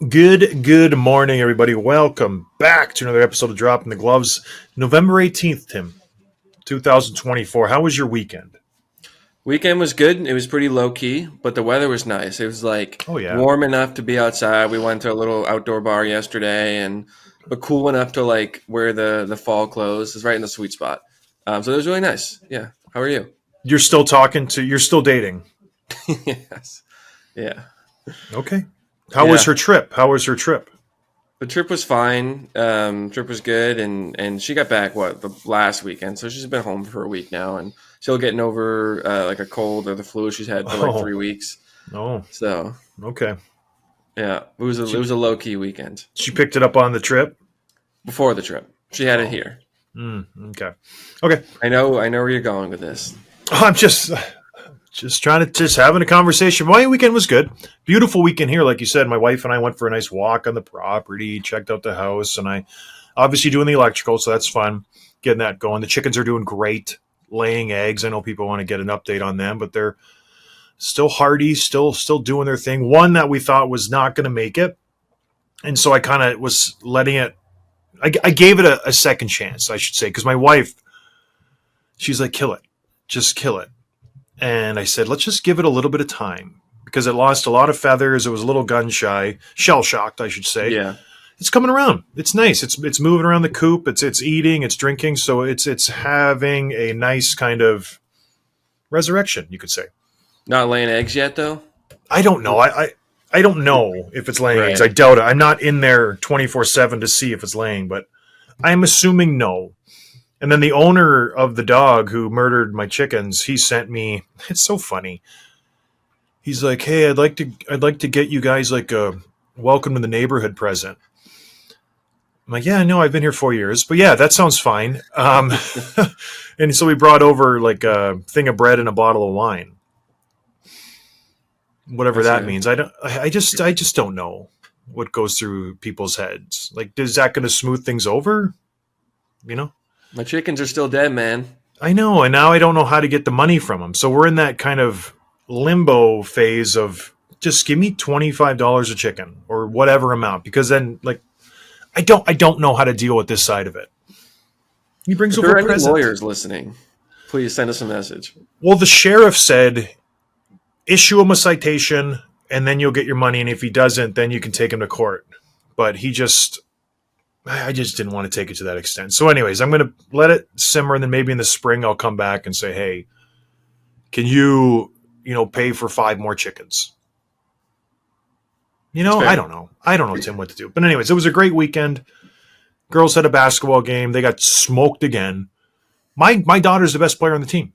Good morning, everybody. Welcome back to another episode of Dropping the Gloves. November 18th, Tim, 2024. How was your weekend? Weekend was good. It was pretty low key, but the weather was nice. It was like Oh, yeah. warm enough to be outside. We went to a little outdoor bar yesterday, and but cool enough to like wear the fall clothes. It's right in the sweet spot. So it was really nice. Yeah. How are you? You're still dating. Yes. Yeah. Okay. How was Yeah. her trip? How was her trip? The trip was fine. Trip was good, and she got back the last weekend, so she's been home for a week now, and still getting over like a cold or the flu she's had for like Oh, 3 weeks. oh, So okay. yeah, it She, was a low key weekend. she picked it up on the trip? Before the trip. She had it Oh, here. okay. Okay. I know where you're going with this. I'm just trying to just having a conversation. My weekend was good. Beautiful weekend here, like you said. My wife and I went for a nice walk on the property, checked out the house, and I obviously doing the electrical, so that's fun. Getting that going. The chickens are doing great, laying eggs. I know people want to get an update on them, but they're still hardy, still doing their thing. One that we thought was not going to make it, and so I kind of was letting it. I gave it a second chance, I should say, because my wife, she's like, kill it, just kill it. And I said, let's just give it a little bit of time because it lost a lot of feathers. It was a little gun shy, shell shocked, I should say. Yeah. It's coming around. It's nice. It's moving around the coop. It's eating. It's drinking. So it's having a nice kind of resurrection, you could say. Not laying eggs yet though? I don't know. I don't know if it's laying eggs. Right. I doubt it. I'm not in there 24/7 to see if it's laying, but I'm assuming no. And then the owner of the dog who murdered my chickens, he sent me. It's so funny. He's like, "Hey, I'd like to get you guys like a welcome to the neighborhood present." I'm like, "Yeah, no, I've been here 4 years, but yeah, that sounds fine." And so we brought over like a thing of bread and a bottle of wine, whatever That's that a means. I just don't know what goes through people's heads. Like, is that going to smooth things over? You know? My chickens are still dead, man. I know, and now I don't know how to get the money from them. So we're in that kind of limbo phase of just give me $25 a chicken or whatever amount, because then like I don't know how to deal with this side of it. He brings If over there are a any present. lawyers listening, please send us a message. Well, the sheriff said issue him a citation and then you'll get your money, and if he doesn't, then you can take him to court. But I just didn't want to take it to that extent. So, anyways, I'm going to let it simmer, and then maybe in the spring I'll come back and say, "Hey, can you pay for 5 more chickens?" It's I fair. don't know. I don't know, Tim, what to do. But anyways, it was a great weekend. Girls had a basketball game. They got smoked again. My daughter's the best player on the team.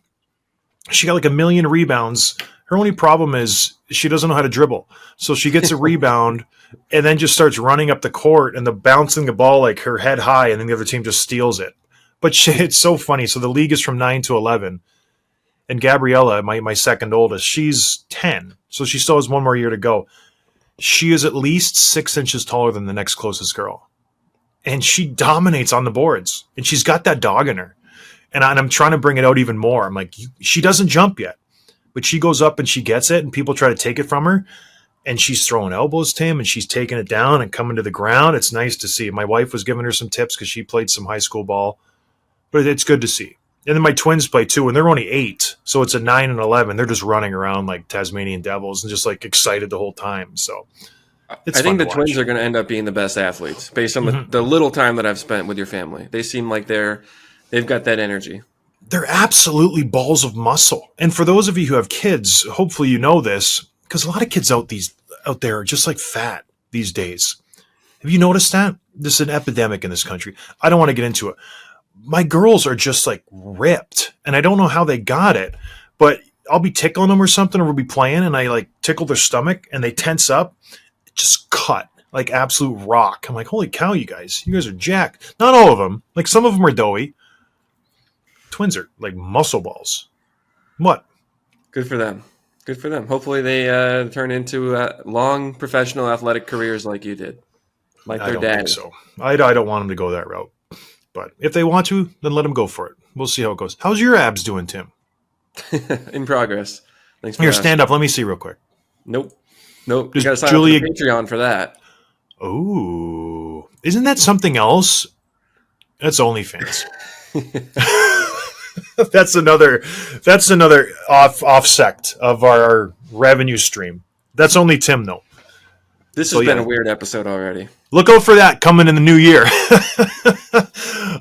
She got like a million rebounds. Her only problem is she doesn't know how to dribble. So she gets a rebound and then just starts running up the court and bouncing the ball like her head high, and then the other team just steals it. But it's so funny. So the league is from 9 to 11. And Gabriella, my second oldest, she's 10. So she still has one more year to go. She is at least 6 inches taller than the next closest girl. And she dominates on the boards. And she's got that dog in her. And I'm trying to bring it out even more. I'm like, she doesn't jump yet, but she goes up and she gets it, and people try to take it from her. And she's throwing elbows to him, and she's taking it down and coming to the ground. It's nice to see. My wife was giving her some tips because she played some high school ball, but it's good to see. And then my twins play too, and they're only 8, so it's a 9 and 11. They're just running around like Tasmanian devils and just like excited the whole time. So it's I fun think to the twins watch. are going to end up being the best athletes based on Mhm. the little time that I've spent with your family. They seem like they've got that energy. They're absolutely balls of muscle. And for those of you who have kids, hopefully you know this, because a lot of kids out there are just like fat these days. Have you noticed that? This is an epidemic in this country. I don't want to get into it. My girls are just like ripped, and I don't know how they got it, but I'll be tickling them or something, or we'll be playing, and I like tickle their stomach, and they tense up, just cut like absolute rock. I'm like, holy cow, you guys are jacked. Not all of them. Like some of them are doughy. Twins are like muscle balls. What? Good for them. Good for them. Hopefully they turn into long professional athletic careers like you did, like I their don't think daddy. so. I don't want them to go that route. But if they want to, then let them go for it. We'll see how it goes. How's your abs doing, Tim? In progress. Thanks for Here, stand asking. up. Let me see real quick. Nope. Nope. You Does got to sign up for the Julia Patreon for that. Ooh. Isn't that something else? That's OnlyFans. That's another off sect of our revenue stream. That's only Tim though. This So has been yeah, a weird episode already. look out for that coming in the new year.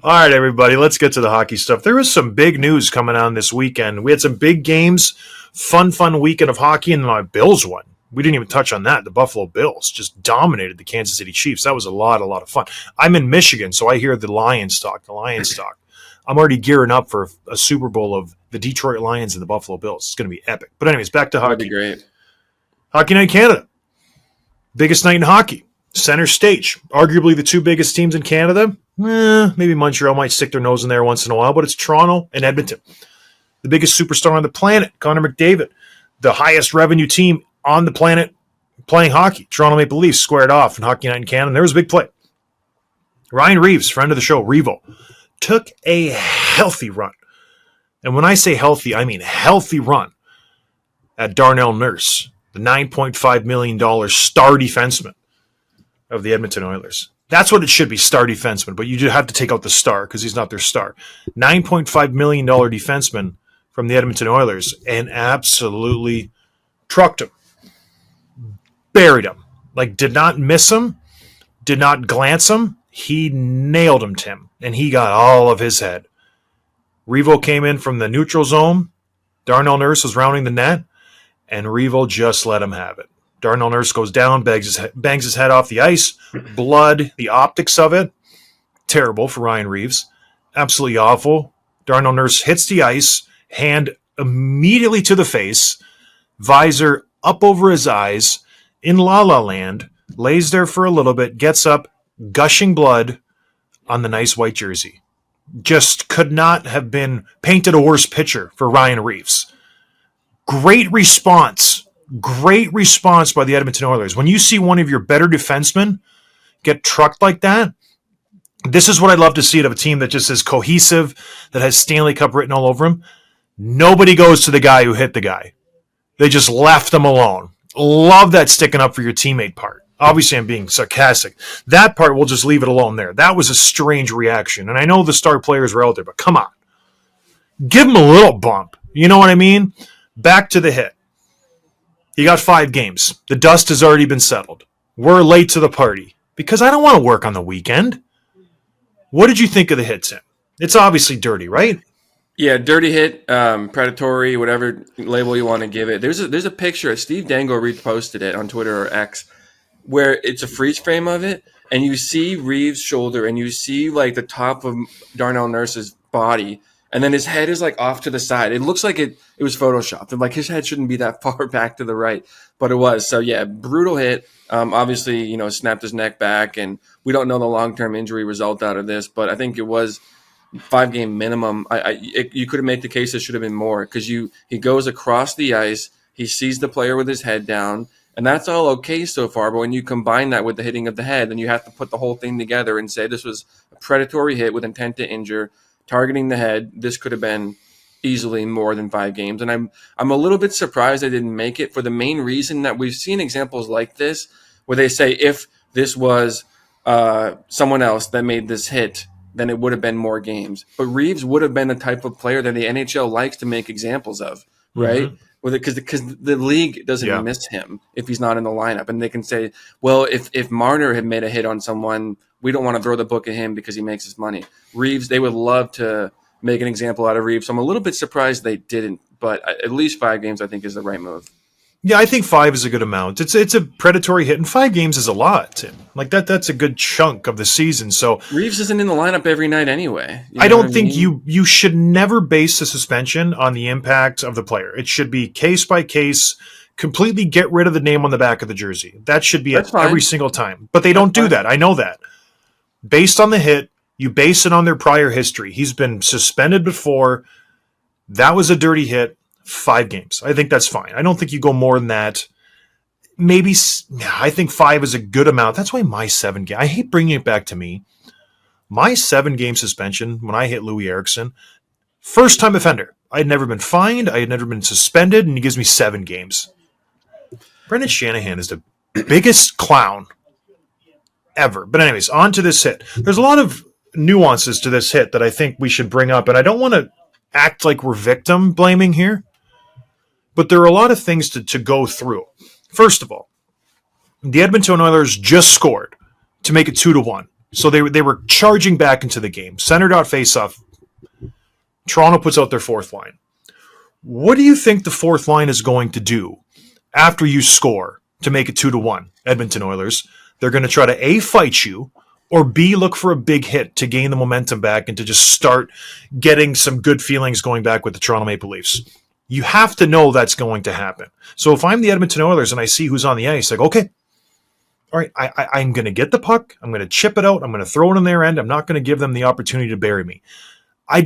All right, everybody, let's get to the hockey stuff. There was some big news coming on this weekend. We had some big games, fun weekend of hockey, and my Bills won. We didn't even touch on that. The Buffalo Bills just dominated the Kansas City Chiefs. That was a lot of fun. I'm in Michigan, so I hear the Lions talk. I'm already gearing up for a Super Bowl of the Detroit Lions and the Buffalo Bills. It's going to be epic. But anyways, back to That'd be hockey. great. Hockey Night Canada. Biggest night in hockey. Center stage. Arguably the two biggest teams in Canada. Maybe Montreal might stick their nose in there once in a while, but it's Toronto and Edmonton. The biggest superstar on the planet, Connor McDavid. The highest revenue team on the planet playing hockey. Toronto Maple Leafs squared off in Hockey Night in Canada. And there was a big play. Ryan Reeves, friend of the show, Revo, took a healthy run. And when I say healthy, I mean healthy run at Darnell Nurse, the $9.5 million star defenseman of the Edmonton Oilers. That's what it should be, star defenseman, but you do have to take out the star because he's not their star. $9.5 million defenseman from the Edmonton Oilers and absolutely trucked him. Buried him. Like, did not miss him, did not glance him. He nailed him, Tim, and he got all of his head. Revo came in from the neutral zone. Darnell Nurse was rounding the net, and Revo just let him have it. Darnell Nurse goes down, bangs his head off the ice. Blood, the optics of it, terrible for Ryan Reeves. Absolutely awful. Darnell Nurse hits the ice, hand immediately to the face, visor up over his eyes, in La La Land, lays there for a little bit, gets up, gushing blood on the nice white jersey. Just could not have been painted a worse picture for Ryan Reeves. Great response by the Edmonton Oilers. When you see one of your better defensemen get trucked like that, this is what I'd love to see out of a team that just is cohesive, that has Stanley Cup written all over him. Nobody goes to the guy who hit the guy. They just left him alone. Love that sticking up for your teammate part. Obviously, I'm being sarcastic. That part, we'll just leave it alone there. That was a strange reaction. And I know the star players were out there, but come on. Give him a little bump. You know what I mean? Back to the hit. He got 5 games. The dust has already been settled. We're late to the party because I don't want to work on the weekend. What did you think of the hit, Tim? It's obviously dirty, right? Yeah, dirty hit, predatory, whatever label you want to give it. There's a picture. Steve Dangle reposted it on Twitter or X, where it's a freeze frame of it, and you see Reeves' shoulder, and you see like the top of Darnell Nurse's body, and then his head is like off to the side. It looks like it was photoshopped. And like his head shouldn't be that far back to the right, but it was. So yeah, brutal hit. Obviously, snapped his neck back, and we don't know the long-term injury result out of this, but I think it was 5-game minimum. You could have made the case it should have been more because he goes across the ice, he sees the player with his head down, and that's all okay so far. But when you combine that with the hitting of the head, then you have to put the whole thing together and say this was a predatory hit with intent to injure, targeting the head. This could have been easily more than 5 games, and I'm a little bit surprised they didn't make it for the main reason that we've seen examples like this where they say if this was someone else that made this hit, then it would have been more games. But Reeves would have been the type of player that the NHL likes to make examples of, right? Because the league doesn't miss him if he's not in the lineup. And they can say, well, if Marner had made a hit on someone, we don't want to throw the book at him because he makes his money. Reeves, they would love to make an example out of Reeves. So I'm a little bit surprised they didn't. But at least 5 games, I think, is the right move. Yeah, I think 5 is a good amount. It's a predatory hit, and 5 games is a lot, Tim. Like that's a good chunk of the season. So Reeves isn't in the lineup every night anyway. I don't think you should never base the suspension on the impact of the player. It should be case by case. Completely get rid of the name on the back of the jersey. That should be it every single time. But they don't do that. I know that. Based on the hit, you base it on their prior history. He's been suspended before. That was a dirty hit. 5 games. I think that's fine. I don't think you go more than that. Maybe, I think 5 is a good amount. That's why my 7 game. I hate bringing it back to me. My 7-game suspension when I hit Louis Eriksson, first time offender. I had never been fined. I had never been suspended, and he gives me 7 games. Brendan Shanahan is the biggest clown ever. But anyways, on to this hit. There's a lot of nuances to this hit that I think we should bring up, and I don't want to act like we're victim blaming here, but there are a lot of things to go through. First of all, the Edmonton Oilers just scored to make it 2-1. So they were charging back into the game. Center dot faceoff. Toronto puts out their fourth line. What do you think the fourth line is going to do after you score to make it 2-1, Edmonton Oilers? They're going to try to A, fight you, or B, look for a big hit to gain the momentum back and to just start getting some good feelings going back with the Toronto Maple Leafs. You have to know that's going to happen. So if I'm the Edmonton Oilers and I see who's on the ice, like, okay, all right, I'm going to get the puck. I'm going to chip it out. I'm going to throw it in their end. I'm not going to give them the opportunity to bury me. I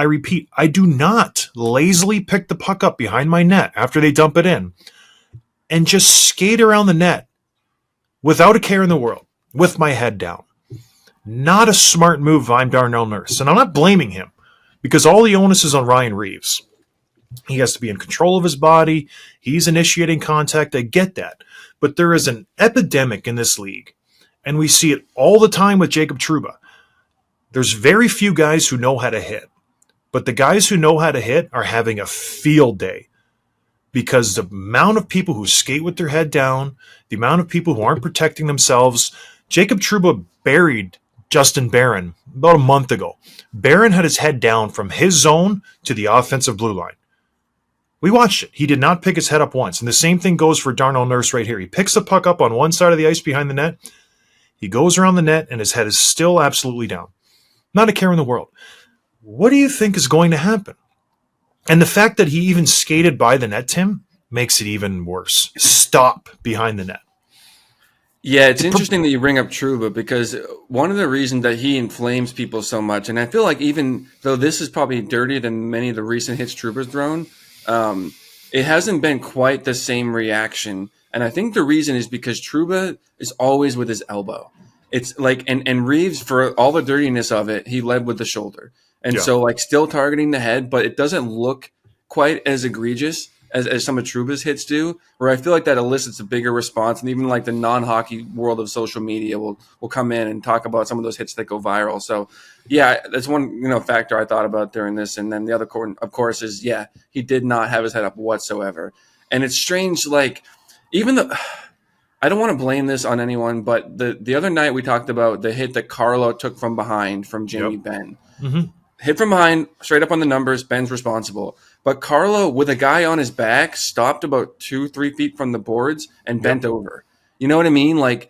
repeat, I do not lazily pick the puck up behind my net after they dump it in and just skate around the net without a care in the world, with my head down. Not a smart move if I'm Darnell Nurse. And I'm not blaming him because all the onus is on Ryan Reeves. He has to be in control of his body. He's initiating contact. I get that. But there is an epidemic in this league, and we see it all the time with Jacob Trouba. There's very few guys who know how to hit. But the guys who know how to hit are having a field day because the amount of people who skate with their head down, the amount of people who aren't protecting themselves. Jacob Trouba buried Justin Barron about a month ago. Barron had his head down from his zone to the offensive blue line. We watched it. He did not pick his head up once. And the same thing goes for Darnell Nurse right here. He picks the puck up on one side of the ice behind the net. He goes around the net and his head is still absolutely down. Not a care in the world. What do you think is going to happen? And the fact that he even skated by the net, Tim, makes it even worse. Stop behind the net. Yeah, it's interesting that you bring up Trouba because one of the reasons that he inflames people so much, and I feel like even though this is probably dirtier than many of the recent hits Trouba's thrown, it hasn't been quite the same reaction. And I think the reason is because Trouba is always with his elbow. It's like, and Reeves, for all the dirtiness of it, he led with the shoulder. And so, like, still targeting the head, but it doesn't look quite as egregious as some of Trouba's hits do, where I feel like that elicits a bigger response. And even, like, the non-hockey world of social media will come in and talk about some of those hits that go viral. So, yeah, that's one, factor I thought about during this. And then the other, of course, is, yeah, he did not have his head up whatsoever. And it's strange, like, even the – I don't want to blame this on anyone, but the other night we talked about the hit that Carlo took from behind from Jimmy Benn. Mm-hmm. Hit from behind, straight up on the numbers, Ben's responsible. But Carlo, with a guy on his back, stopped about 2-3 feet from the boards and bent over. You know what I mean? Like,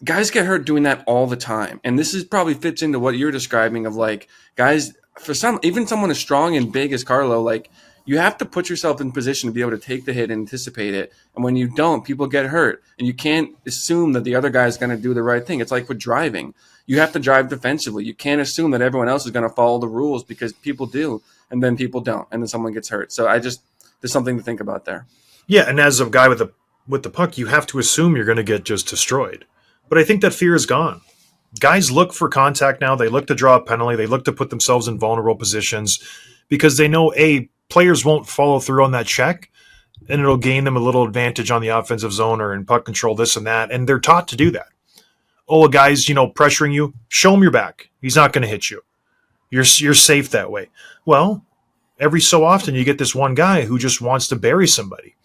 guys get hurt doing that all the time. And this is probably fits into what you're describing of, like, guys, for some, even someone as strong and big as Carlo, like, you have to put yourself in position to be able to take the hit and anticipate it. And when you don't, people get hurt. And you can't assume that the other guy is going to do the right thing. It's like with driving. You have to drive defensively. You can't assume that everyone else is going to follow the rules because people do, and then people don't, and then someone gets hurt. So there's something to think about there. Yeah, and as a guy with the puck, you have to assume you're going to get just destroyed. But I think that fear is gone. Guys look for contact now. They look to draw a penalty. They look to put themselves in vulnerable positions because they know, players won't follow through on that check, and it'll gain them a little advantage on the offensive zone or in puck control, this and that. And they're taught to do that. Oh, a guy's, pressuring you, show him your back. He's not going to hit you. You're safe that way. Well, every so often you get this one guy who just wants to bury somebody,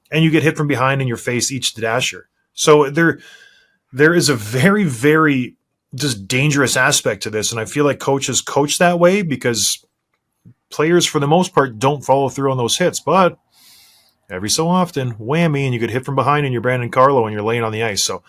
and you get hit from behind in your face each dasher. So there is a very, very just dangerous aspect to this, and I feel like coaches coach that way because players, for the most part, don't follow through on those hits. But every so often, whammy, and you get hit from behind, and you're Brandon Carlo, and you're laying on the ice. So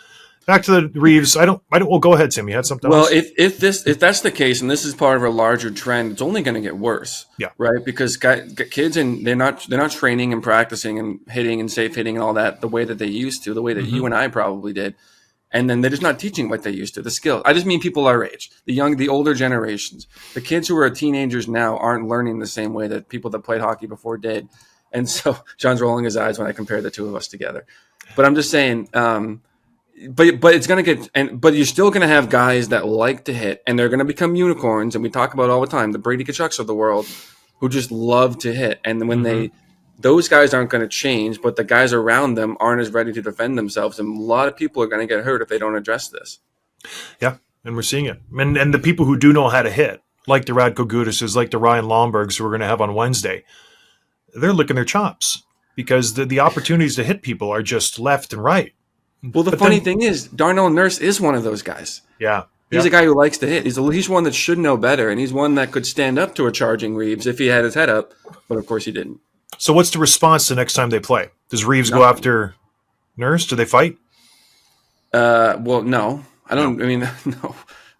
back to the Reeves. Well, go ahead, Tim. You had something else? Well, if that's the case, and this is part of a larger trend, it's only going to get worse. Yeah. Right. Because kids, and they're not training and practicing and hitting and safe hitting and all that the way that they used to, the way that you and I probably did. And then they're just not teaching what they used to, the skill. I just mean people our age, the older generations. The kids who are teenagers now aren't learning the same way that people that played hockey before did. And so John's rolling his eyes when I compare the two of us together. But I'm just saying, but it's going to get, but you're still going to have guys that like to hit, and they're going to become unicorns. And we talk about all the time, the Brady Kachucks of the world who just love to hit. And when they those guys aren't going to change, but the guys around them aren't as ready to defend themselves. And a lot of people are going to get hurt if they don't address this. Yeah, and we're seeing it. And the people who do know how to hit, like the Radko Gudises, like the Ryan Lombergs who we're going to have on Wednesday, they're licking their chops because the opportunities to hit people are just left and right. Well, the funny thing is, Darnell Nurse is one of those guys. Yeah. He's a guy who likes to hit. He's one that should know better, and he's one that could stand up to a charging Reeves if he had his head up, but of course he didn't. So what's the response the next time they play? Does Reeves go after Nurse? Do they fight? Well, no. I don't. I mean,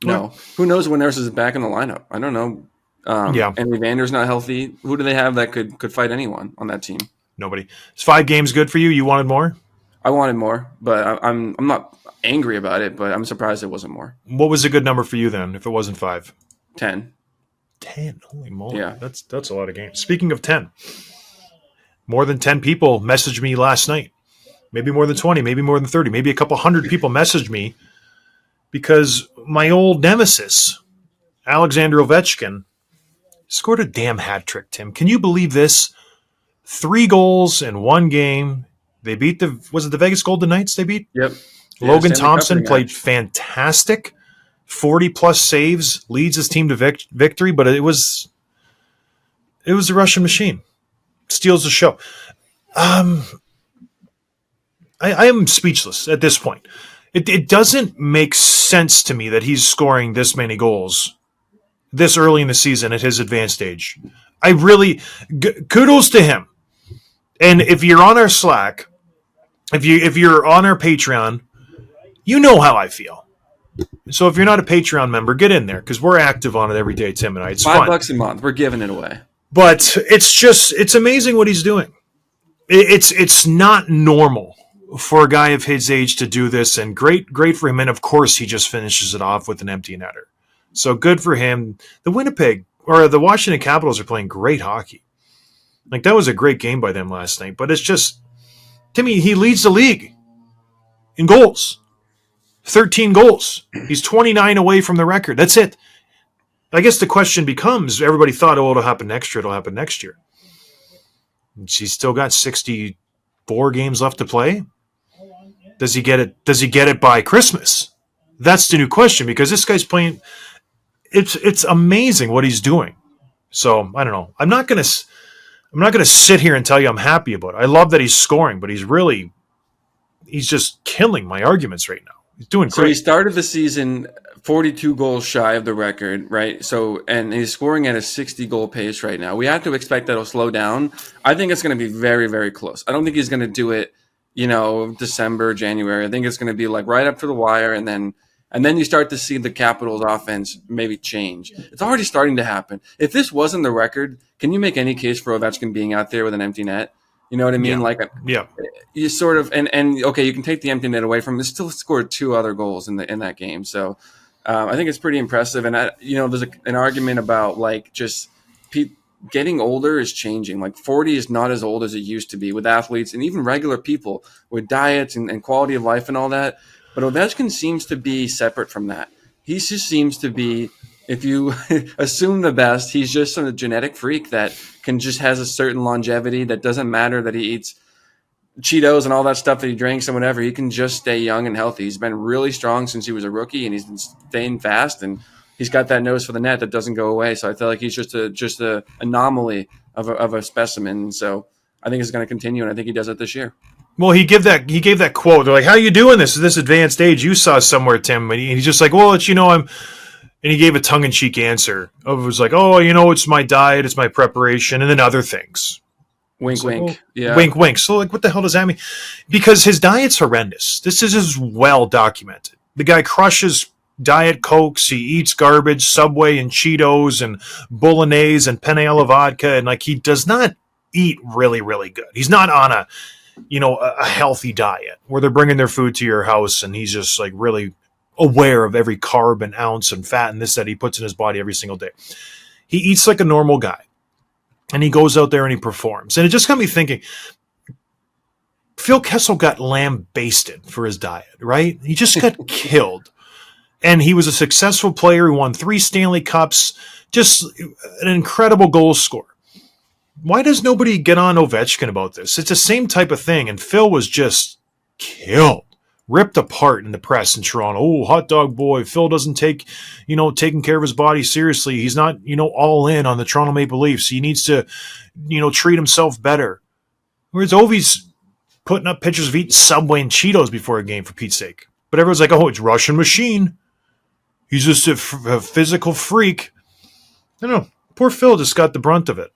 no. Who knows when Nurse is back in the lineup? I don't know. And Evander's not healthy. Who do they have that could fight anyone on that team? Nobody. Is 5 games good for you? You wanted more? I wanted more, but I'm not angry about it. But I'm surprised it wasn't more. What was a good number for you then? If it wasn't 5, 10. 10. Holy moly! Yeah, that's a lot of games. Speaking of 10, more than 10 people messaged me last night. Maybe more than 20. Maybe more than 30. Maybe a couple hundred people messaged me because my old nemesis, Alexander Ovechkin, scored a damn hat trick. Tim, can you believe this? 3 goals in 1 game. They beat the Vegas Golden Knights they beat? Yep. Logan Thompson played fantastic. 40-plus saves, leads his team to victory, but it was a Russian machine. Steals the show. I am speechless at this point. It doesn't make sense to me that he's scoring this many goals this early in the season at his advanced age. I really kudos to him. And if you're on our Slack, if you're on our Patreon, you know how I feel. So if you're not a Patreon member, get in there because we're active on it every day, Tim and I. It's fun. $5 a month. We're giving it away. But it's amazing what he's doing. It's not normal for a guy of his age to do this, and great for him. And of course, he just finishes it off with an empty netter. So good for him. The Washington Capitals are playing great hockey. Like, that was a great game by them last night. But it's just, Timmy, he leads the league in goals. 13 goals. He's 29 away from the record. That's it. I guess the question becomes, everybody thought, it'll happen next year. It'll happen next year. He's still got 64 games left to play. Does he get it? Does he get it by Christmas? That's the new question, because this guy's playing. It's amazing what he's doing. So I don't know. I'm not gonna sit here and tell you I'm happy about it. I love that he's scoring, but he's just killing my arguments right now. He's doing great. So he started the season 42 goals shy of the record, right? So, and he's scoring at a 60-goal pace right now. We have to expect that he'll slow down. I think it's going to be very, very close. I don't think he's going to do it, December, January. I think it's going to be like right up to the wire, and then you start to see the Capitals' offense maybe change. It's already starting to happen. If this wasn't the record, can you make any case for Ovechkin being out there with an empty net? You know what I mean? Yeah. You sort of and okay, you can take the empty net away from him. He still scored 2 other goals in that game. So I think it's pretty impressive. And there's an argument about getting older is changing. Like 40 is not as old as it used to be with athletes and even regular people with diets and quality of life and all that. But Ovechkin seems to be separate from that. He just seems to be, if you assume the best, he's just a genetic freak that has a certain longevity that doesn't matter that he eats Cheetos and all that stuff that he drinks and whatever. He can just stay young and healthy. He's been really strong since he was a rookie, and he's been staying fast, and he's got that nose for the net that doesn't go away. So I feel like he's just a anomaly of a specimen. So I think it's going to continue, and I think he does it this year. Well, he gave that quote. They're like, "How are you doing this at this advanced age?" You saw somewhere, Tim, and he's just like, "Well, it's I'm." And he gave a tongue-in-cheek answer. It was like, "Oh, it's my diet, it's my preparation, and then other things." Wink, so, wink. Yeah. Wink, wink. So, what the hell does that mean? Because his diet's horrendous. This is well documented. The guy crushes Diet Cokes. He eats garbage, Subway and Cheetos and Bolognese and penne alla vodka. And, he does not eat really, really good. He's not on a healthy diet where they're bringing their food to your house and he's just, really aware of every carb and ounce and fat and this that he puts in his body every single day. He eats like a normal guy, and he goes out there and he performs. And it just got me thinking, Phil Kessel got lambasted for his diet, right? He just got killed. And he was a successful player who won 3 Stanley Cups, just an incredible goal scorer. why does nobody get on Ovechkin about this? It's the same type of thing, and Phil was just killed, ripped apart in the press in Toronto. Oh, hot dog boy, Phil doesn't take, taking care of his body seriously. He's not, all in on the Toronto Maple Leafs. He needs to, treat himself better. Whereas Ovi's putting up pictures of eating Subway and Cheetos before a game, for Pete's sake. But everyone's like, oh, it's Russian machine. He's just a physical freak. I don't know. Poor Phil just got the brunt of it.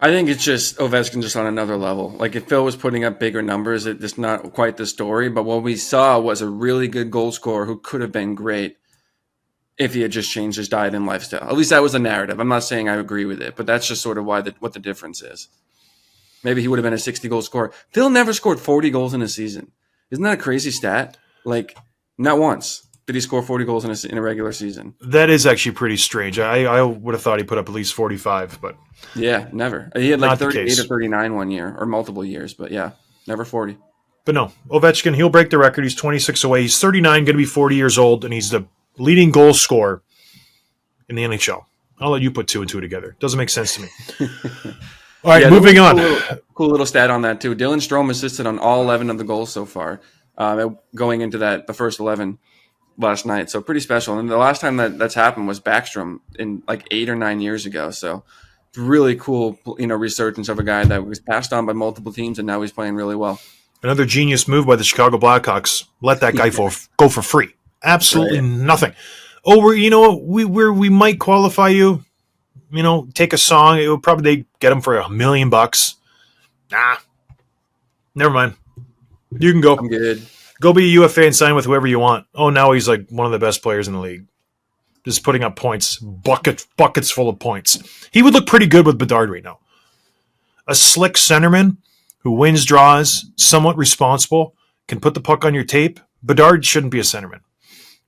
I think it's just Ovechkin just on another level. Like if Phil was putting up bigger numbers, it's just not quite the story. But what we saw was a really good goal scorer who could have been great if he had just changed his diet and lifestyle. At least that was the narrative. I'm not saying I agree with it, but that's just sort of what the difference is. Maybe he would have been a 60-goal scorer. Phil never scored 40 goals in a season. Isn't that a crazy stat? Like, not once did he score 40 goals in a regular season. That is actually pretty strange. I would have thought he put up at least 45, but yeah, never. He had like 38 or 39 one year, or multiple years, but yeah, never 40. But no, Ovechkin, he'll break the record. He's 26 away. He's 39, going to be 40 years old, and he's the leading goal scorer in the NHL. I'll let you put two and two together. Doesn't make sense to me. All right, moving on. Cool little stat on that, too. Dylan Strome assisted on all 11 of the goals so far, going into the first 11 last night. So pretty special. And the last time that's happened was Backstrom in like 8 or 9 years ago. So really cool, resurgence of a guy that was passed on by multiple teams, and now he's playing really well. Another genius move by the Chicago Blackhawks. Let that guy go for free. Absolutely nothing. Oh, we might qualify you. Take a song. It would probably they get him for $1 million. Nah, never mind. You can go. I'm good. Go be a UFA and sign with whoever you want. Oh, now he's like one of the best players in the league. Just putting up points, buckets full of points. He would look pretty good with Bedard right now. A slick centerman who wins draws, somewhat responsible, can put the puck on your tape. Bedard shouldn't be a centerman.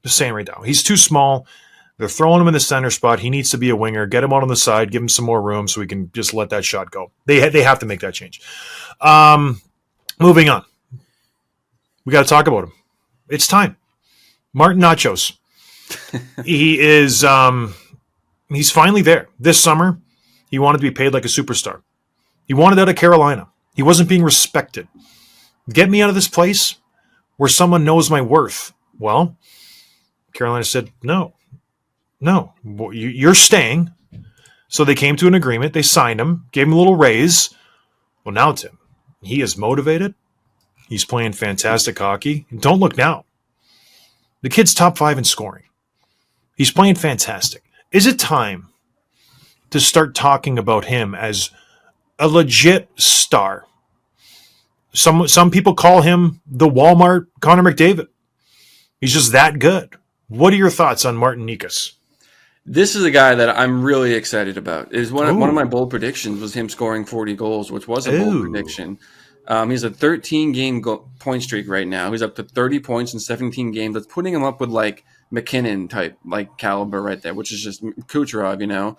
Just saying right now. He's too small. They're throwing him in the center spot. He needs to be a winger. Get him out on the side. Give him some more room so we can just let that shot go. They have to make that change. Moving on. We got to talk about him. It's time. Martin Nachos. He is. He's finally there. This summer, he wanted to be paid like a superstar. He wanted out of Carolina. He wasn't being respected. Get me out of this place where someone knows my worth. Well, Carolina said, no, you're staying. So they came to an agreement. They signed him, gave him a little raise. Well, now, Tim, he is motivated. He's playing fantastic hockey. Don't look now. The kid's top 5 in scoring. He's playing fantastic. Is it time to start talking about him as a legit star? Some people call him the Walmart Connor McDavid. He's just that good. What are your thoughts on Martin Necas? This is a guy that I'm really excited about. Is one of my bold predictions was him scoring 40 goals, which was a bold prediction. He's a 13-game point streak right now. He's up to 30 points in 17 games. That's putting him up with like McKinnon type like caliber right there, which is just Kucherov.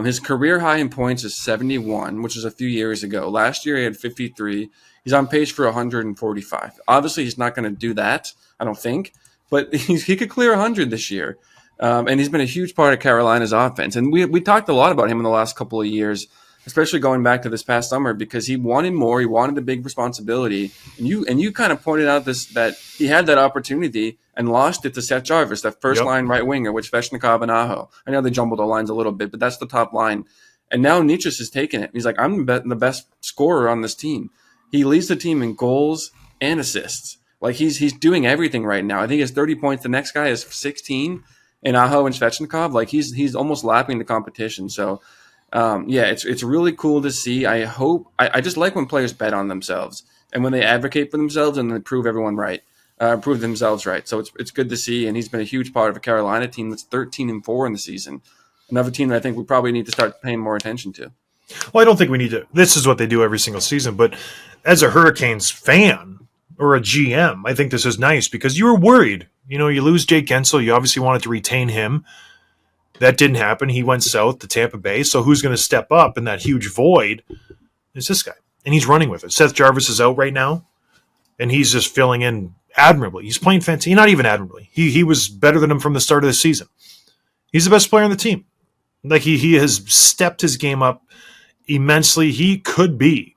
His career high in points is 71, which is a few years ago. Last year he had 53. He's on pace for 145. Obviously, he's not going to do that, I don't think, but he could clear 100 this year. And he's been a huge part of Carolina's offense. And we talked a lot about him in the last couple of years, especially going back to this past summer, because he wanted more. He wanted the big responsibility. And you kind of pointed out that he had that opportunity and lost it to Seth Jarvis, that first line right winger, which Svechnikov and Aho. I know they jumbled the lines a little bit, but that's the top line. And now Necas has taken it. He's like, I'm the best scorer on this team. He leads the team in goals and assists. Like he's doing everything right now. I think he has 30 points. The next guy is 16 in Aho and Svechnikov. Like he's almost lapping the competition. So it's really cool to see. I just like when players bet on themselves and when they advocate for themselves and they prove everyone right, prove themselves right. So it's good to see. And he's been a huge part of a Carolina team that's 13-4 in the season. Another team that I think we probably need to start paying more attention to. Well, I don't think we need to. This is what they do every single season. But as a Hurricanes fan or a GM, I think this is nice because you were worried. You lose Jake Gensel. You obviously wanted to retain him. That didn't happen. He went south to Tampa Bay. So who's going to step up in that huge void? It's this guy. And he's running with it. Seth Jarvis is out right now. And he's just filling in admirably. He's playing fantastic. Not even admirably. He was better than him from the start of the season. He's the best player on the team. Like he has stepped his game up immensely. He could be.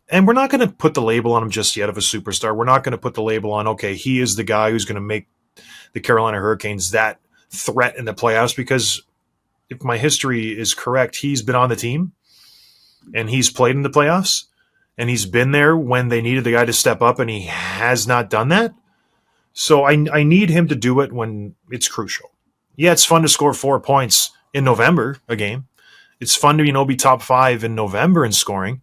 And we're not going to put the label on him just yet of a superstar. We're not going to put the label on, okay, he is the guy who's going to make the Carolina Hurricanes that threat in the playoffs, because if my history is correct, he's been on the team and he's played in the playoffs and he's been there when they needed the guy to step up, and he has not done that. So I need him to do it when it's crucial. Yeah, it's fun to score 4 points in November a game. It's fun to, be top 5 in November in scoring.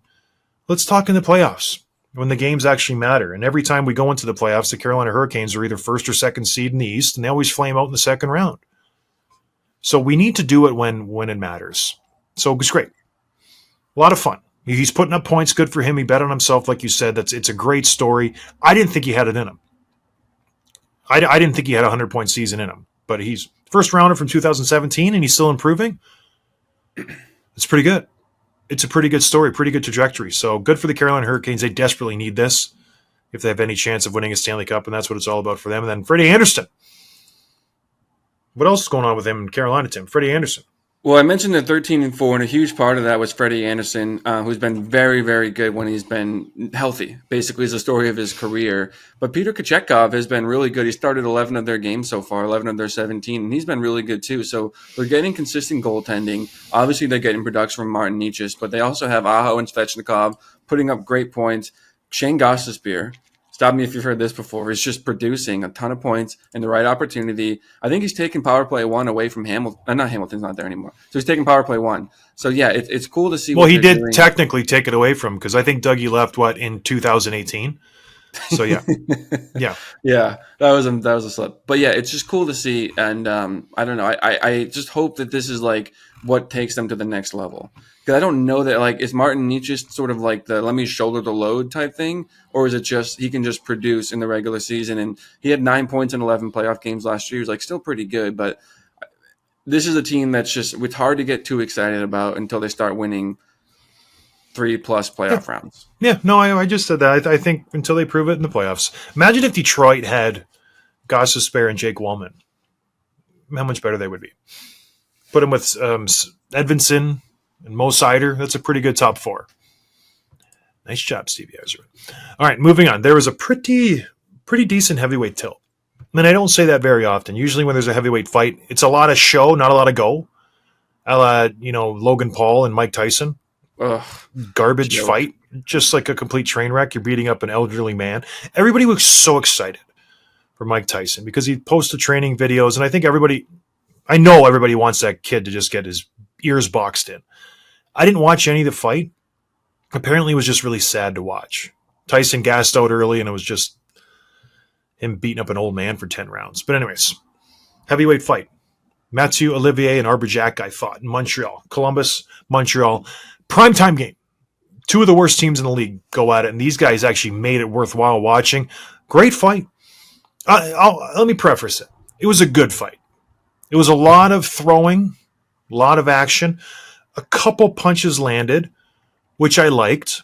Let's talk in the playoffs when the games actually matter. And every time we go into the playoffs, the Carolina Hurricanes are either first or second seed in the East, and they always flame out in the second round. So we need to do it when it matters. So it was great. A lot of fun. He's putting up points. Good for him. He bet on himself, like you said. It's a great story. I didn't think he had it in him. I didn't think he had a 100-point season in him. But he's first rounder from 2017, and he's still improving. It's pretty good. It's a pretty good story, pretty good trajectory. So good for the Carolina Hurricanes. They desperately need this if they have any chance of winning a Stanley Cup, and that's what it's all about for them. And then Freddie Anderson. What else is going on with him in Carolina, Tim? Freddie Anderson. Well, I mentioned the 13-4, and a huge part of that was Freddie Anderson, who's been very, very good when he's been healthy. Basically, is the story of his career. But Peter Xhekaj has been really good. He started 11 of their games so far, 11 of their 17, and he's been really good too. So they're getting consistent goaltending. Obviously, they're getting production from Martin Necas, but they also have Aho and Svechnikov putting up great points. Shane Gostisbehere, stop me if you've heard this before, is just producing a ton of points in the right opportunity. I think he's taking power play 1 away from Hamilton. Not Hamilton's not there anymore. So he's taking power play 1. So, yeah, it's cool to see what he did doing. Technically take it away from him, because I think Dougie left, in 2018? So, yeah. Yeah, that was a slip. But, yeah, it's just cool to see. And I don't know. I just hope that this is, what takes them to the next level. Because I don't know that, is Martin Necas sort of the let me shoulder the load type thing? Or is it just he can just produce in the regular season? And he had 9 points in 11 playoff games last year. He was, still pretty good. But this is a team that's it's hard to get too excited about until they start winning 3+ playoff rounds. Yeah, no, I just said that. I think until they prove it in the playoffs. Imagine if Detroit had Gostisbehere and Jake Wallman. How much better they would be. Put him with Edvinsson and Mo Seider. That's a pretty good top 4. Nice job, Stevie Eiserman. All right, moving on. There was a pretty decent heavyweight tilt. And I don't say that very often. Usually when there's a heavyweight fight, it's a lot of show, not a lot of go. A la, Logan Paul and Mike Tyson. Ugh, garbage fight. Just like a complete train wreck. You're beating up an elderly man. Everybody was so excited for Mike Tyson because he posted training videos, and I know everybody wants that kid to just get his ears boxed in. I didn't watch any of the fight. Apparently, it was just really sad to watch. Tyson gassed out early, and it was just him beating up an old man for 10 rounds. But anyways, heavyweight fight. Mathieu Olivier and Xhekaj fought in Montreal. Columbus, Montreal. Primetime game. 2 of the worst teams in the league go at it, and these guys actually made it worthwhile watching. Great fight. Let me preface it. It was a good fight. It was a lot of throwing, a lot of action. A couple punches landed, which I liked,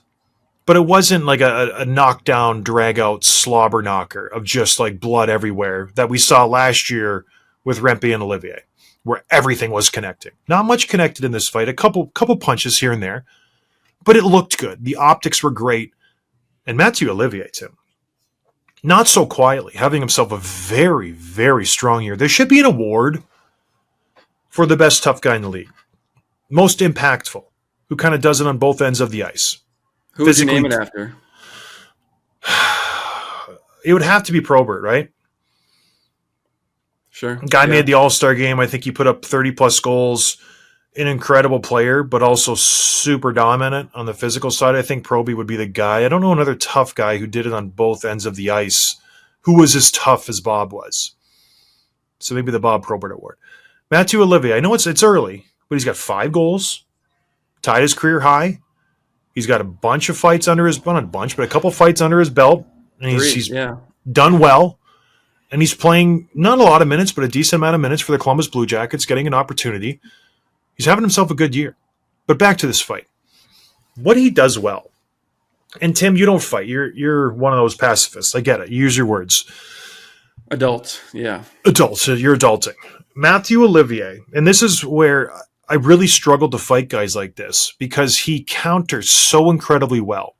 but it wasn't like a knockdown, drag-out slobber knocker of just blood everywhere that we saw last year with Rempe and Olivier, where everything was connecting. Not much connected in this fight, a couple punches here and there, but it looked good. The optics were great. And Mathieu Olivier, Tim, not so quietly, having himself a very, very strong year. There should be an award for the best tough guy in the league. Most impactful, who kind of does it on both ends of the ice. Who would you name it after? It would have to be Probert, right? Sure. Guy made the All-Star game. I think he put up 30-plus goals. An incredible player, but also super dominant on the physical side. I think Proby would be the guy. I don't know another tough guy who did it on both ends of the ice who was as tough as Bob was. So maybe the Bob Probert Award. Mathieu Olivier, I know it's early, but he's got 5 goals, tied his career high. He's got a bunch of fights under his, well, not a bunch, but a couple fights under his belt. And he's done well. And he's playing not a lot of minutes, but a decent amount of minutes for the Columbus Blue Jackets, getting an opportunity. He's having himself a good year. But back to this fight. What he does well, and Tim, you don't fight. You're one of those pacifists. I get it. You use your words. Adults, yeah. Adults. You're adulting. Mathieu Olivier, and this is where I really struggle to fight guys like this because he counters so incredibly well.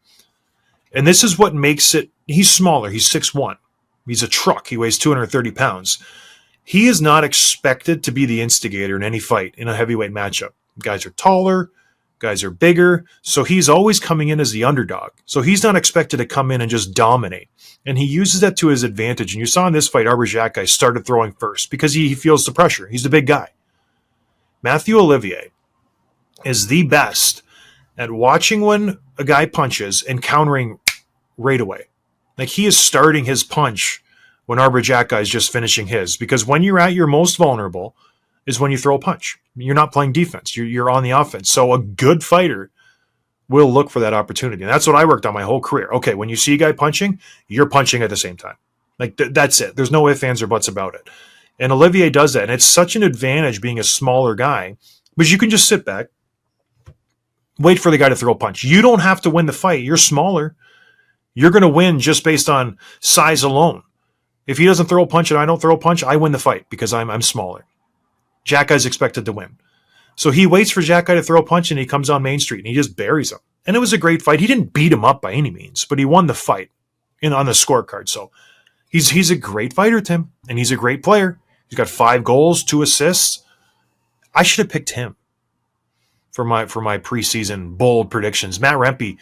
And this is what makes it. He's smaller. He's 6'1". He's a truck. He weighs 230 pounds. He is not expected to be the instigator in any fight in a heavyweight matchup. Guys are taller. Guys are bigger. So he's always coming in as the underdog. So he's not expected to come in and just dominate. And he uses that to his advantage. And you saw in this fight, Xhekaj started throwing first because he feels the pressure. He's the big guy. Matthew Olivier is the best at watching when a guy punches and countering right away. Like he is starting his punch when Xhekaj is just finishing his. Because when you're at your most vulnerable is when you throw a punch. You're not playing defense. You're on the offense. So a good fighter will look for that opportunity. And that's what I worked on my whole career. Okay, when you see a guy punching, you're punching at the same time. Like that's it. There's no ifs, ands, or buts about it. And Olivier does that. And it's such an advantage being a smaller guy because you can just sit back, wait for the guy to throw a punch. You don't have to win the fight. You're smaller. You're going to win just based on size alone. If he doesn't throw a punch and I don't throw a punch, I win the fight because I'm smaller. Xhekaj's expected to win. So he waits for Xhekaj to throw a punch and he comes on Main Street and he just buries him. And it was a great fight. He didn't beat him up by any means, but he won the fight on the scorecard. So he's a great fighter, Tim, and he's a great player. He's got 5 goals, 2 assists. I should have picked him for my preseason bold predictions. Matt Rempe,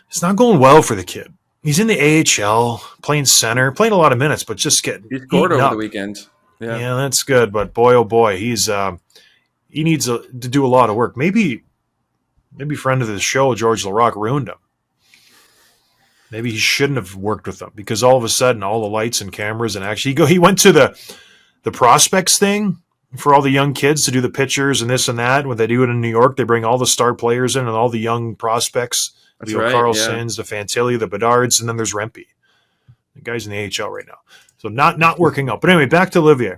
it's not going well for the kid. He's in the AHL, playing center, playing a lot of minutes, but just getting He scored over up. the weekend. Yeah, that's good. But boy, oh boy, he needs to do a lot of work. Maybe friend of the show, George LaRock, ruined him. Maybe he shouldn't have worked with them because all of a sudden, all the lights and cameras and actually he went to the prospects thing for all the young kids to do the pictures and this and that. When they do it in New York, they bring all the star players in and all the young prospects. That's the right, Carlsons, the Fantilli, the Bedards, and then there's Rempe. The guy's in the AHL right now. So not working out. But anyway, back to Olivier.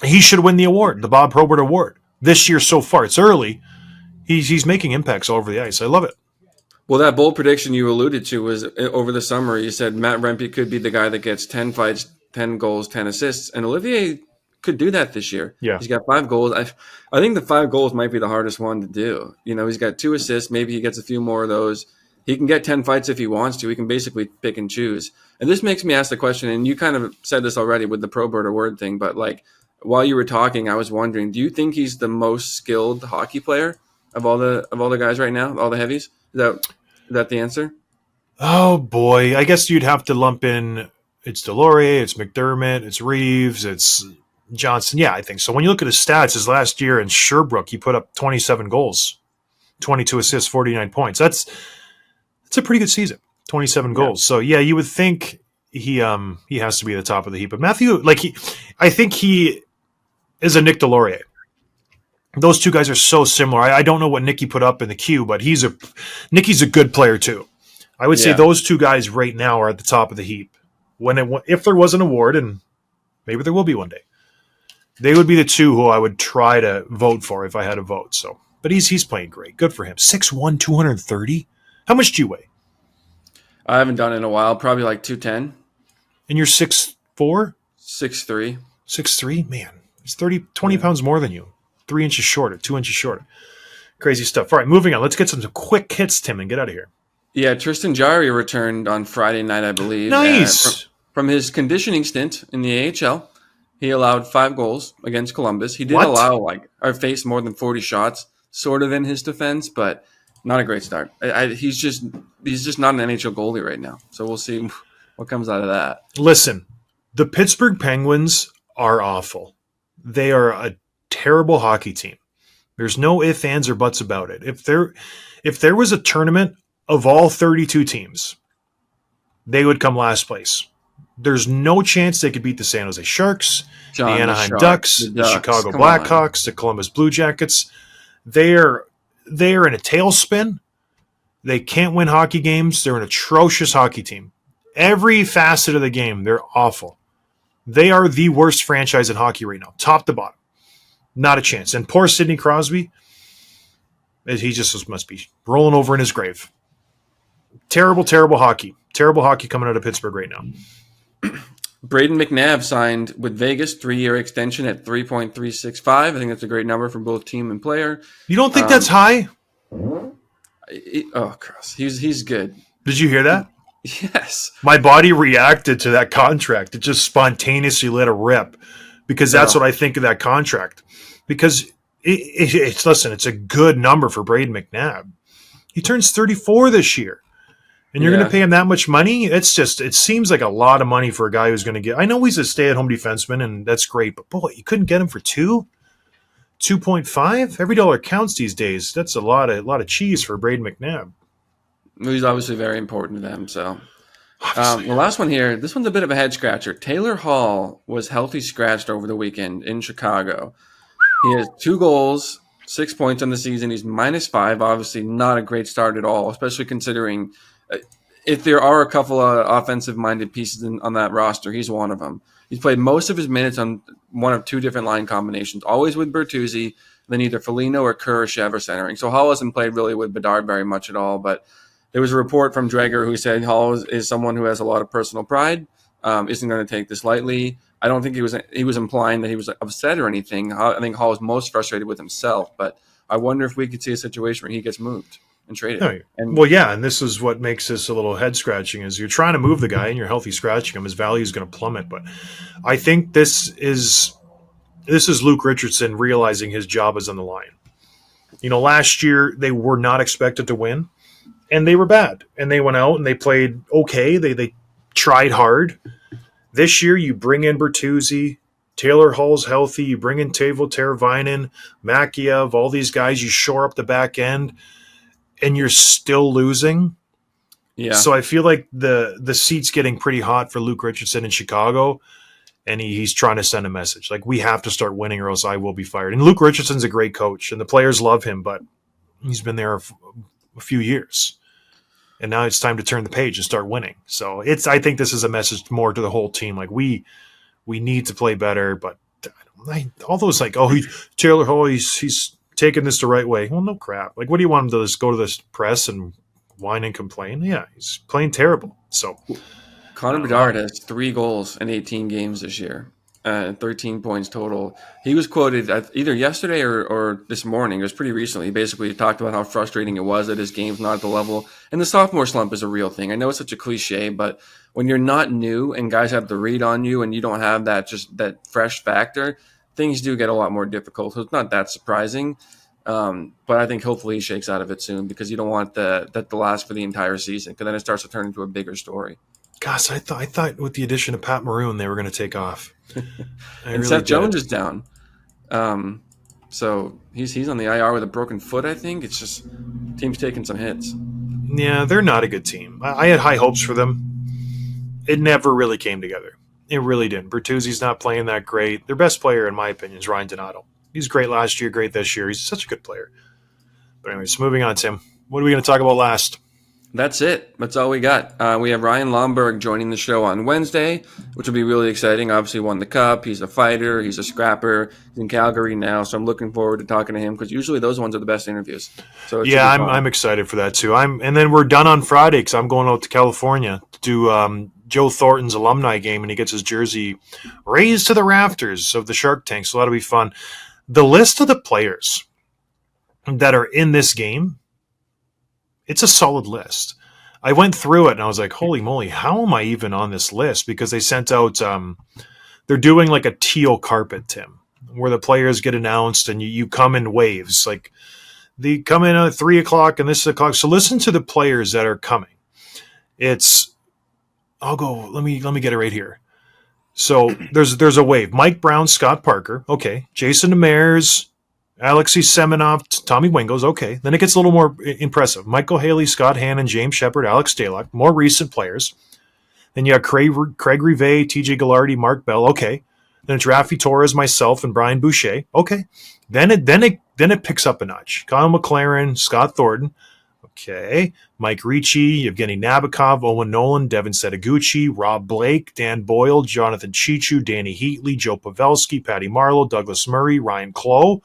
He should win the award, the Bob Probert Award. This year so far. It's early. He's making impacts all over the ice. I love it. Well, that bold prediction you alluded to was over the summer. You said Matt Rempe could be the guy that gets 10 fights, 10 goals, 10 assists. And Olivier could do that this year. Yeah. He's got 5 goals. I think the 5 goals might be the hardest one to do. You know, he's got 2 assists. Maybe he gets a few more of those. He can get 10 fights if he wants to. He can basically pick and choose. And this makes me ask the question, and you kind of said this already with the Probert Award thing, but like while you were talking, I was wondering, do you think he's the most skilled hockey player of all the guys right now, all the heavies? Is that the answer? Oh boy, I guess you'd have to lump in. It's Delorier, it's McDermott, it's Reeves, it's Johnson. Yeah, I think so. When you look at his stats, his last year in Sherbrooke, he put up 27 goals, 22 assists, 49 points. That's a pretty good season. 27 goals. So yeah, you would think he has to be at the top of the heap. But Matthew, I think he is a Nick Delorier. Those two guys are so similar. I don't know what Nicky put up in the queue, but Nicky's a good player too. I would say those two guys right now are at the top of the heap. If there was an award, and maybe there will be one day, they would be the two who I would try to vote for if I had a vote. So, but he's playing great. Good for him. 6'1", 230. How much do you weigh? I haven't done it in a while. Probably like 210. And you're 6'4"? 6'3". 6'3"? Man, it's 20 pounds more than you. 3 inches shorter, 2 inches shorter. Crazy stuff. All right, moving on. Let's get some quick hits, Tim, and get out of here. Yeah, Tristan Jarry returned on Friday night, I believe. Nice. From his conditioning stint in the AHL, he allowed 5 goals against Columbus. He did allow or face more than 40 shots, sort of in his defense, but not a great start. He's just not an NHL goalie right now. So we'll see what comes out of that. Listen, the Pittsburgh Penguins are awful. They are a terrible hockey team. There's no ifs, ands, or buts about it. If there was a tournament of all 32 teams, they would come last place. There's no chance they could beat the San Jose Sharks, the Anaheim Ducks, the Chicago Blackhawks, the Columbus Blue Jackets. They're in a tailspin. They can't win hockey games. They're an atrocious hockey team. Every facet of the game, they're awful. They are the worst franchise in hockey right now, top to bottom. Not a chance. And poor Sidney Crosby, he just must be rolling over in his grave. Terrible, terrible hockey. Terrible hockey coming out of Pittsburgh right now. Braden McNabb signed with Vegas, 3-year extension at 3.365. I think that's a great number for both team and player. You don't think that's high? Gross. He's good. Did you hear that? Yes. My body reacted to that contract. It just spontaneously let a rip because that's what I think of that contract. Because it's a good number for Braden McNabb. He turns 34 this year. And you're going to pay him that much money? It seems like a lot of money for a guy who's going to get. I know he's a stay-at-home defenseman, and that's great, but boy, you couldn't get him for 2.5. Every dollar counts these days. That's a lot of cheese for Braden McNabb. He's obviously very important to them. So, the last one here. This one's a bit of a head scratcher. Taylor Hall was healthy scratched over the weekend in Chicago. He has 2 goals, 6 points on the season. He's -5. Obviously, not a great start at all, especially considering. If there are a couple of offensive-minded pieces on that roster, he's one of them. He's played most of his minutes on one of 2 different line combinations, always with Bertuzzi, then either Foligno or Kurashev are centering. So Hall hasn't played really with Bedard very much at all, but there was a report from Dreger who said Hall is someone who has a lot of personal pride, isn't going to take this lightly. I don't think he was implying that he was upset or anything. I think Hall is most frustrated with himself, but I wonder if we could see a situation where he gets moved and traded. And this is what makes this a little head scratching is you're trying to move the guy and you're healthy scratching him. His value is going to plummet. But I think this is Luke Richardson realizing his job is on the line. Last year they were not expected to win and they were bad and they went out and they played okay. They tried hard. This year you bring in Bertuzzi, Taylor Hall's healthy, you bring in Teuvo Teravainen, Makiev, all these guys, you shore up the back end. And you're still losing. Yeah. So I feel like the seat's getting pretty hot for Luke Richardson in Chicago, and he's trying to send a message. Like, we have to start winning or else I will be fired. And Luke Richardson's a great coach, and the players love him, but he's been there a few years. And now it's time to turn the page and start winning. So I think this is a message more to the whole team. Like, we need to play better, but all those Taylor Hall, he's taking this the right way. Well, no crap. Like, what do you want him to just go to the press and whine and complain? Yeah, he's playing terrible. So Connor Bedard has 3 goals in 18 games this year, 13 points total. He was quoted either yesterday or this morning. It was pretty recently. He basically talked about how frustrating it was that his game's not at the level. And the sophomore slump is a real thing. I know it's such a cliche, but when you're not new and guys have the read on you and you don't have that fresh factor, things do get a lot more difficult. So it's not that surprising. But I think hopefully he shakes out of it soon because you don't want that to last for the entire season because then it starts to turn into a bigger story. Gosh, I thought with the addition of Pat Maroon they were going to take off. And Seth Jones is down. So he's on the IR with a broken foot, I think. It's just team's taking some hits. Yeah, they're not a good team. I had high hopes for them. It never really came together. It really didn't. Bertuzzi's not playing that great. Their best player, in my opinion, is Ryan Donato. He's great last year, great this year. He's such a good player. But anyways, moving on, Tim. What are we going to talk about last? That's it. That's all we got. We have Ryan Lomberg joining the show on Wednesday, which will be really exciting. Obviously won the Cup. He's a fighter. He's a scrapper. He's in Calgary now, so I'm looking forward to talking to him because usually those ones are the best interviews. So yeah, I'm excited for that too. And then we're done on Friday because I'm going out to California to do Joe Thornton's alumni game, and he gets his jersey raised to the rafters of the Shark Tank, so that'll be fun. The list of the players that are in this game, it's a solid list. I went through it and I was like, holy moly, how am I even on this list? Because they sent out, they're doing like a teal carpet, Tim, where the players get announced and you come in waves. Like they come in at 3 o'clock and this is o'clock. So listen to the players that are coming. Let me get it right here. So there's a wave. Mike Brown, Scott Parker. Okay. Jason Demers, Alexei Semenov, Tommy Wingos. Okay. Then it gets a little more impressive. Michael Haley, Scott Hannon, James Shepard, Alex Stalock. More recent players. Then you have Craig Rivet, TJ Gallardi, Mark Bell. Okay. Then it's Rafi Torres, myself, and Brian Boucher. Okay. Then it picks up a notch. Kyle McLaren, Scott Thornton. Okay. Mike Ricci, Evgeny Nabokov, Owen Nolan, Devin Setaguchi, Rob Blake, Dan Boyle, Jonathan Chichu, Danny Heatley, Joe Pavelski, Patty Marleau, Douglas Murray, Ryan Clough.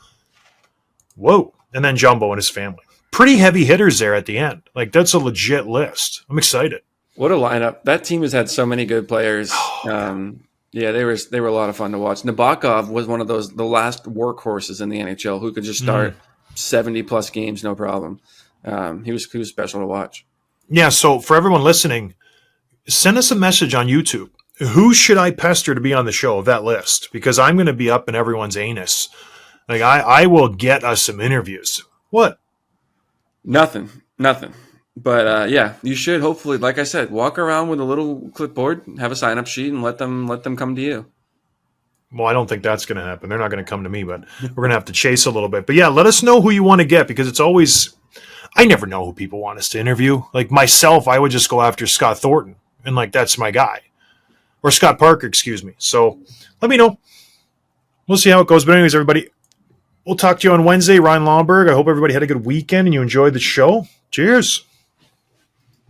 Whoa. And then Jumbo and his family. Pretty heavy hitters there at the end. Like, that's a legit list. I'm excited. What a lineup. That team has had so many good players. Yeah, they were a lot of fun to watch. Nabokov was one of the last workhorses in the NHL who could just Mm. start 70 plus games no problem. He was special to watch. Yeah, so for everyone listening, send us a message on YouTube. Who should I pester to be on the show of that list? Because I'm going to be up in everyone's anus. Like I will get us some interviews. What? Nothing. But yeah, you should hopefully, like I said, walk around with a little clipboard, have a sign up sheet, and let them come to you. Well, I don't think that's going to happen. They're not going to come to me, but we're going to have to chase a little bit. But yeah, let us know who you want to get because it's always, I never know who people want us to interview. Like myself, I would just go after Scott Thornton and like that's my guy. Or Scott Parker, excuse me. So let me know. We'll see how it goes. But anyways, everybody, we'll talk to you on Wednesday. Ryan Lomberg. I hope everybody had a good weekend and you enjoyed the show. Cheers.